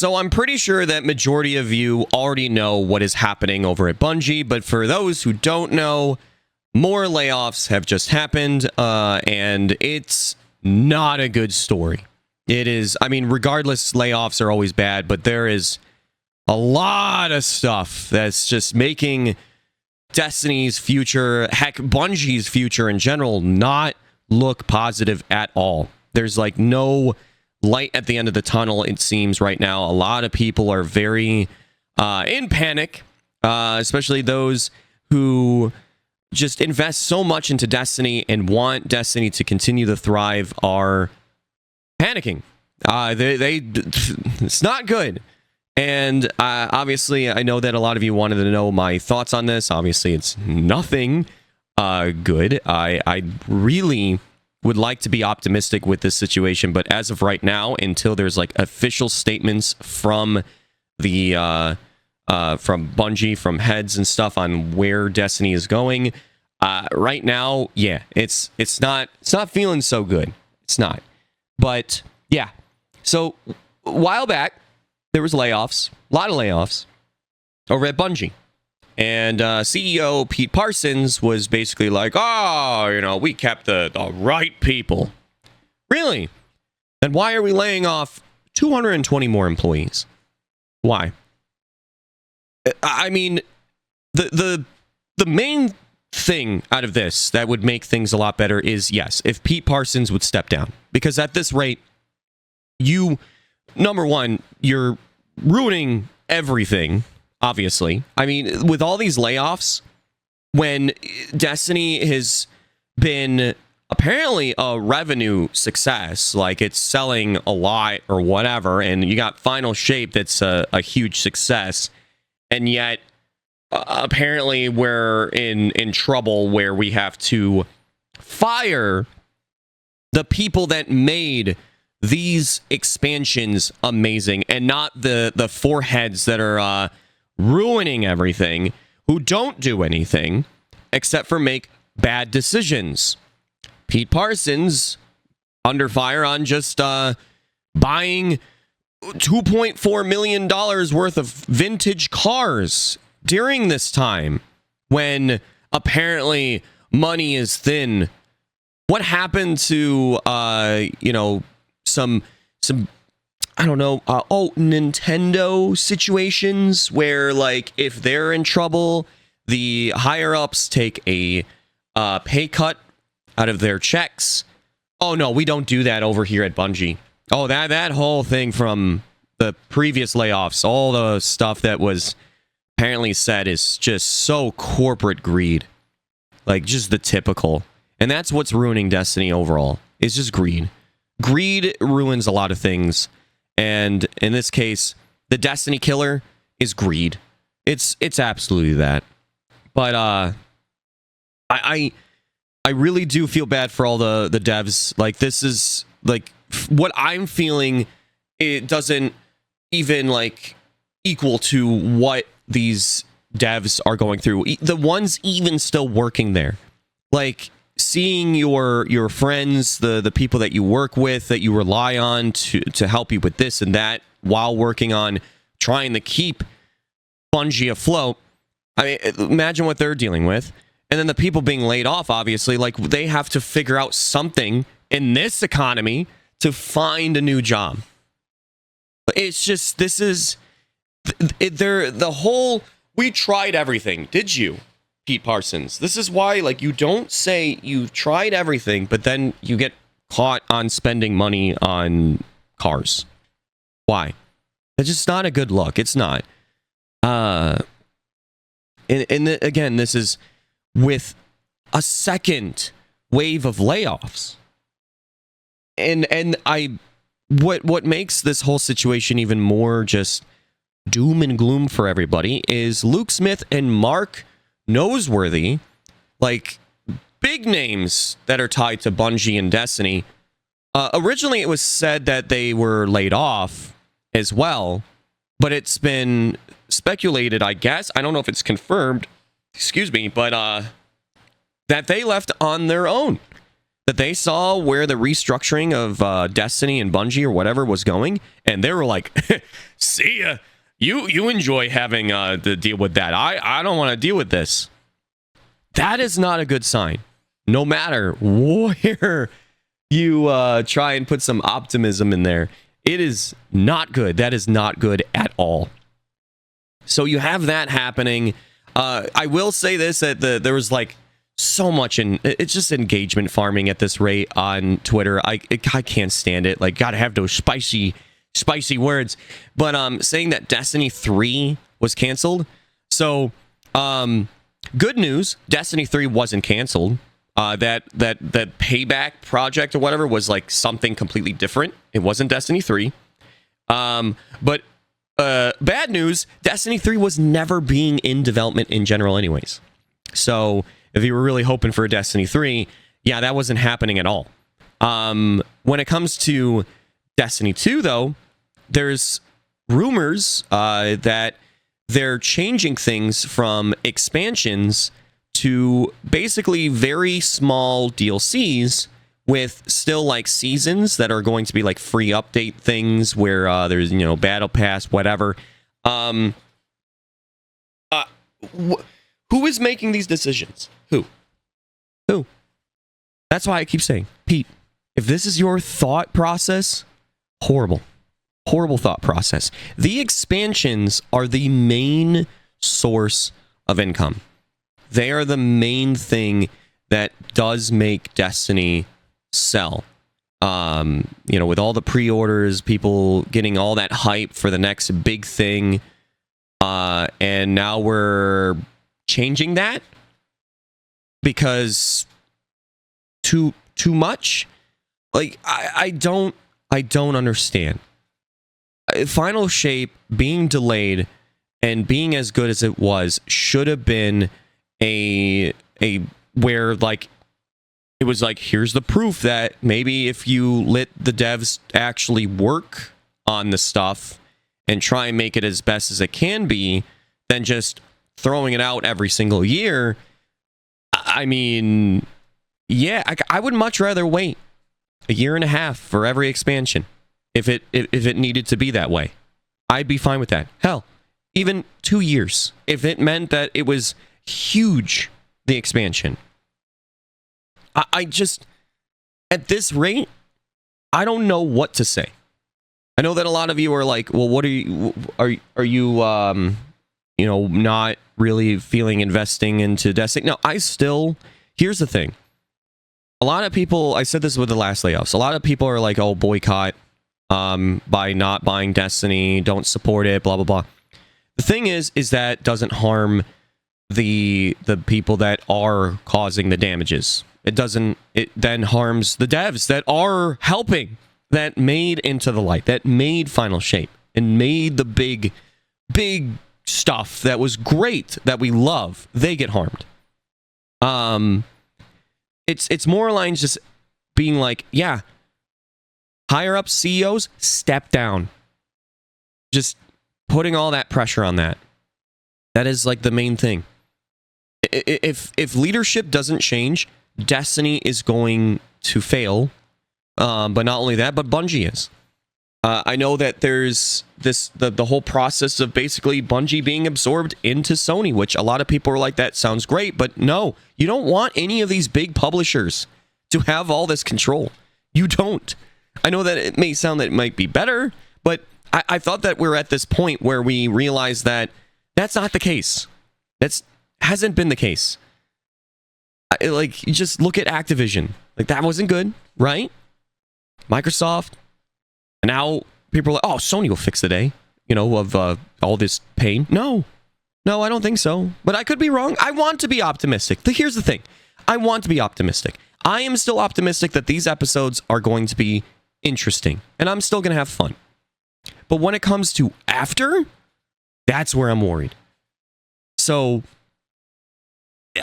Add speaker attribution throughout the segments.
Speaker 1: So I'm pretty sure that majority of you already know what is happening over at Bungie, but for those who don't know, more layoffs have just happened, and it's not a good story. It is, I mean, regardless, layoffs are always bad, but there is a lot of stuff that's just making Destiny's future, heck, Bungie's future in general, not look positive at all. There's like no light at the end of the tunnel, it seems, right now. A lot of people are very in panic, especially those who just invest so much into Destiny and want Destiny to continue to thrive are panicking. It's not good. And obviously, I know that a lot of you wanted to know my thoughts on this. Obviously, it's nothing good. I really would like to be optimistic with this situation, but as of right now, until there's like official statements from the from Bungie, from heads and stuff on where Destiny is going, right now, yeah, it's not feeling so good. It's not. But yeah, so a while back there was layoffs, a lot of layoffs over at Bungie. And CEO Pete Parsons was basically like, oh, we kept the right people. Really? Then why are we laying off 220 more employees? Why? I mean, the main thing out of this that would make things a lot better is, yes, if Pete Parsons would step down. Because at this rate, number one, you're ruining everything. Obviously. I mean, with all these layoffs, when Destiny has been apparently a revenue success, like it's selling a lot or whatever, and you got Final Shape that's a huge success, and yet apparently we're in trouble where we have to fire the people that made these expansions amazing, and not the foreheads that are ruining everything, who don't do anything except for make bad decisions. Pete Parsons under fire on just buying $2.4 million worth of vintage cars during this time when apparently money is thin. What happened to some I don't know, Nintendo situations where, like, if they're in trouble, the higher-ups take a pay cut out of their checks. Oh, no, we don't do that over here at Bungie. Oh, that whole thing from the previous layoffs, all the stuff that was apparently said is just so corporate greed. Like, just the typical. And that's what's ruining Destiny overall. It's just greed. Greed ruins a lot of things. And in this case, the Destiny killer is greed. It's absolutely that. But I really do feel bad for all the devs. Like, this is like what I'm feeling. It doesn't even like equal to what these devs are going through. The ones even still working there, like seeing your friends, the people that you work with, that you rely on to help you with this and that, while working on trying to keep Bungie afloat. I mean, imagine what they're dealing with. And then the people being laid off, obviously, like, they have to figure out something in this economy to find a new job. It's just, this is, the whole, we tried everything. Did you, Pete Parsons? This is why, like, you don't say you've tried everything, but then you get caught on spending money on cars. Why? It's just not a good look. It's not. Again, this is with a second wave of layoffs. And what makes this whole situation even more just doom and gloom for everybody is Luke Smith and Mark Noseworthy, like big names that are tied to Bungie and Destiny. Originally, it was said that they were laid off as well, but it's been speculated, I guess. I don't know if it's confirmed, excuse me, but that they left on their own that they saw where the restructuring of Destiny and Bungie or whatever was going, and they were like, see ya. You enjoy having to deal with that. I don't want to deal with this. That is not a good sign. No matter where you try and put some optimism in there, it is not good. That is not good at all. So you have that happening. I will say this, that there was like so much it's just engagement farming at this rate on Twitter. I can't stand it. Like, gotta have those spicy words. But saying that Destiny 3 was canceled. So good news, Destiny 3 wasn't canceled. That payback project or whatever was like something completely different. It wasn't Destiny 3. But bad news, Destiny 3 was never being in development in general anyways. So if you were really hoping for a Destiny 3, yeah, that wasn't happening at all. When it comes to Destiny 2, though, there's rumors that they're changing things from expansions to basically very small DLCs with still like seasons that are going to be like free update things where there's, battle pass, whatever. Who is making these decisions? Who? That's why I keep saying, Pete, if this is your thought process, horrible thought process. The expansions are the main source of income. They are the main thing that does make Destiny sell. With all the pre-orders, people getting all that hype for the next big thing, and now we're changing that because too much. Like, I don't understand. Final Shape being delayed and being as good as it was should have been a where like it was like, here's the proof that maybe if you let the devs actually work on the stuff and try and make it as best as it can be, than just throwing it out every single year. I mean, yeah, I would much rather wait a year and a half for every expansion if it needed to be that way. I'd be fine with that. Hell, even 2 years if it meant that it was huge, the expansion. I just, at this rate, I don't know what to say. I know that a lot of you are like, well, what are you not really feeling investing into Destiny? No, here's the thing. A lot of people, I said this with the last layoffs, a lot of people are like, oh, boycott by not buying Destiny, don't support it, blah, blah, blah. The thing is that doesn't harm the people that are causing the damages. It then harms the devs that are helping, that made Into the Light, that made Final Shape, and made the big stuff that was great, that we love. They get harmed. It's more lines just being like, yeah, higher up CEOs, step down. Just putting all that pressure on that. That is like the main thing. If leadership doesn't change, Destiny is going to fail. But not only that, but Bungie is. I know that there's the whole process of basically Bungie being absorbed into Sony, which a lot of people are like, that sounds great, but no, you don't want any of these big publishers to have all this control. You don't. I know that it may sound that it might be better, but I thought that we're at this point where we realize that that's not the case. That's hasn't been the case. Like, you just look at Activision. Like, that wasn't good, right? Microsoft. And now people are like, oh, Sony will fix the day, of all this pain. No, I don't think so. But I could be wrong. I want to be optimistic. Here's the thing. I want to be optimistic. I am still optimistic that these episodes are going to be interesting. And I'm still going to have fun. But when it comes to after, that's where I'm worried. So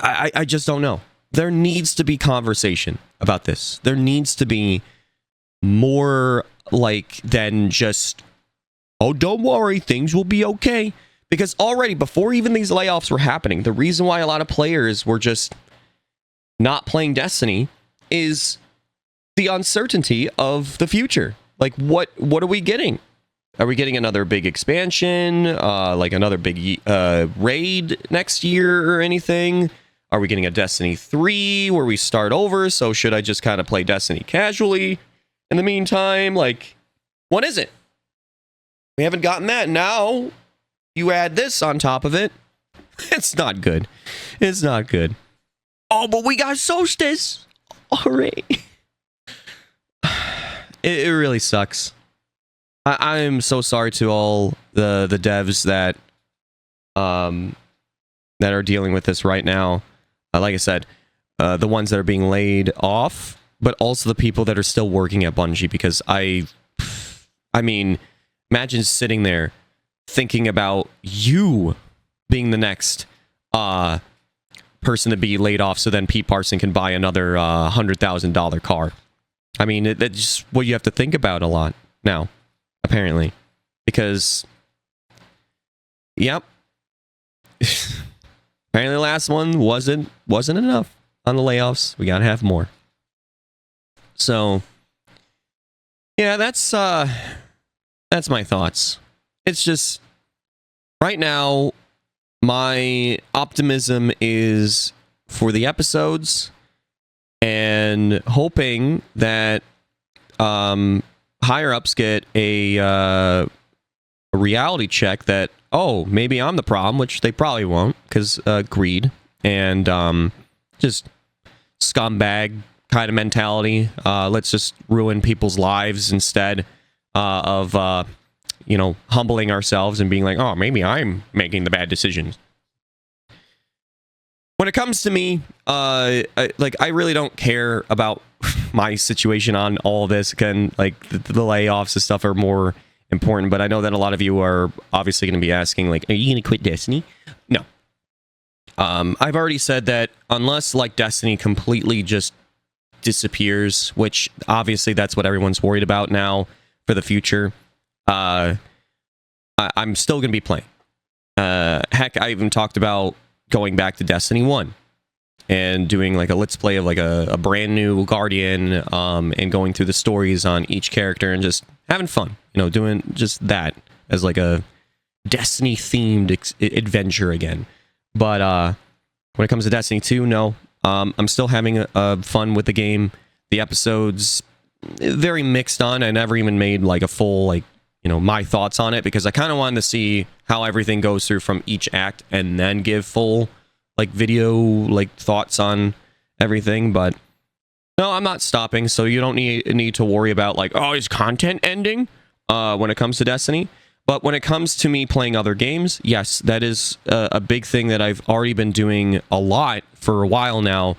Speaker 1: I just don't know. There needs to be conversation about this. There needs to be more than just, oh, don't worry, things will be okay. Because already, before even these layoffs were happening, the reason why a lot of players were just not playing Destiny is the uncertainty of the future. Like, what are we getting? Are we getting another big expansion, like another big raid next year or anything? Are we getting a Destiny 3 where we start over? So should I just kind of play Destiny casually in the meantime? Like, what is it? We haven't gotten that. Now you add this on top of it. It's not good. It's not good. Oh, but we got Solstice. All right. It really sucks. I am so sorry to all the devs that are dealing with this right now. Like I said, the ones that are being laid off, but also the people that are still working at Bungie. Because I mean, imagine sitting there thinking about you being the next person to be laid off, so then Pete Parson can buy another $100,000 car. I mean, that's just what you have to think about a lot now, apparently, because, yep, apparently the last one wasn't enough on the layoffs. We gotta have more. So, yeah, that's my thoughts. It's just right now, my optimism is for the episodes and hoping that higher ups get a reality check that, oh, maybe I'm the problem, which they probably won't, because greed and just scumbag kind of mentality. Let's just ruin people's lives instead of humbling ourselves and being like, oh, maybe I'm making the bad decisions. When it comes to me, I really don't care about my situation on all this. Again, like the layoffs and stuff are more important, but I know that a lot of you are obviously going to be asking, like, are you going to quit Destiny? No. I've already said that unless like Destiny completely just disappears, which obviously that's what everyone's worried about now for the future, I'm still going to be playing. Heck, I even talked about going back to Destiny 1 and doing like a let's play of like a brand new Guardian, and going through the stories on each character and just having fun, doing just that as like a Destiny themed adventure again. But when it comes to Destiny 2, no, I'm still having fun with the game. The episodes very mixed on. I never even made like a full my thoughts on it, because I kind of wanted to see how everything goes through from each act and then give full video thoughts on everything. But no, I'm not stopping, so you don't need to worry about is content ending when it comes to Destiny. But when it comes to me playing other games, yes, that is a big thing that I've already been doing a lot for a while now.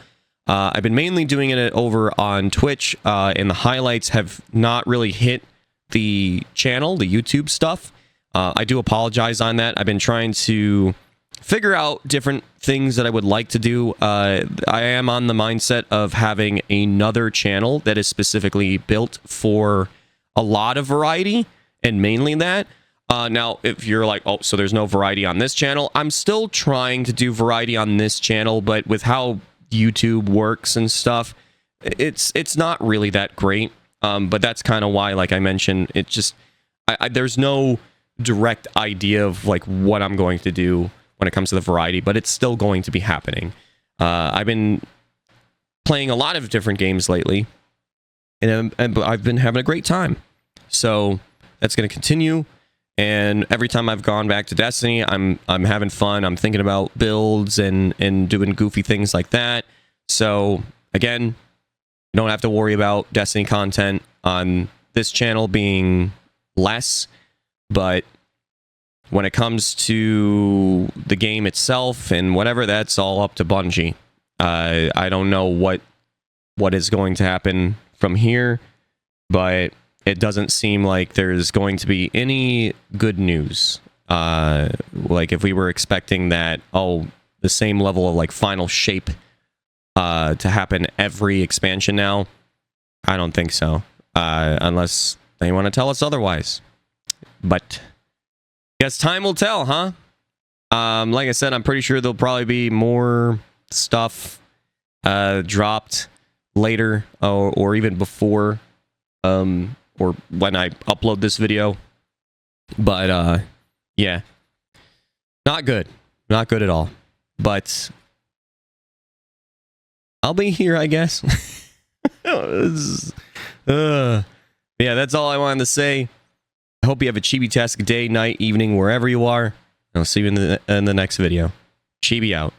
Speaker 1: I've been mainly doing it over on Twitch, and the highlights have not really hit the channel, the YouTube stuff. I do apologize on that. I've been trying to figure out different things that I would like to do. I am on the mindset of having another channel that is specifically built for a lot of variety, and mainly that. Now, if you're like, oh, so there's no variety on this channel, I'm still trying to do variety on this channel, but with how YouTube works and stuff, it's not really that great. But that's kind of why, like I mentioned, it just there's no direct idea of what I'm going to do when it comes to the variety, but it's still going to be happening. I've been playing a lot of different games lately, and I've been having a great time. So that's going to continue. And every time I've gone back to Destiny, I'm having fun. I'm thinking about builds and doing goofy things like that. So again, you don't have to worry about Destiny content on this channel being less, but when it comes to the game itself and whatever, that's all up to Bungie. I don't know what is going to happen from here, but it doesn't seem like there's going to be any good news. If we were expecting that, the same level of final shape to happen every expansion now, I don't think so. Unless they want to tell us otherwise. But I guess time will tell, huh? Like I said, I'm pretty sure there'll probably be more stuff dropped later or even before or when I upload this video. But yeah, not good at all, but I'll be here, I guess. Yeah, that's all I wanted to say. I hope you have a chibi-tastic day, night, evening, wherever you are. I'll see you in the next video. Chibi out.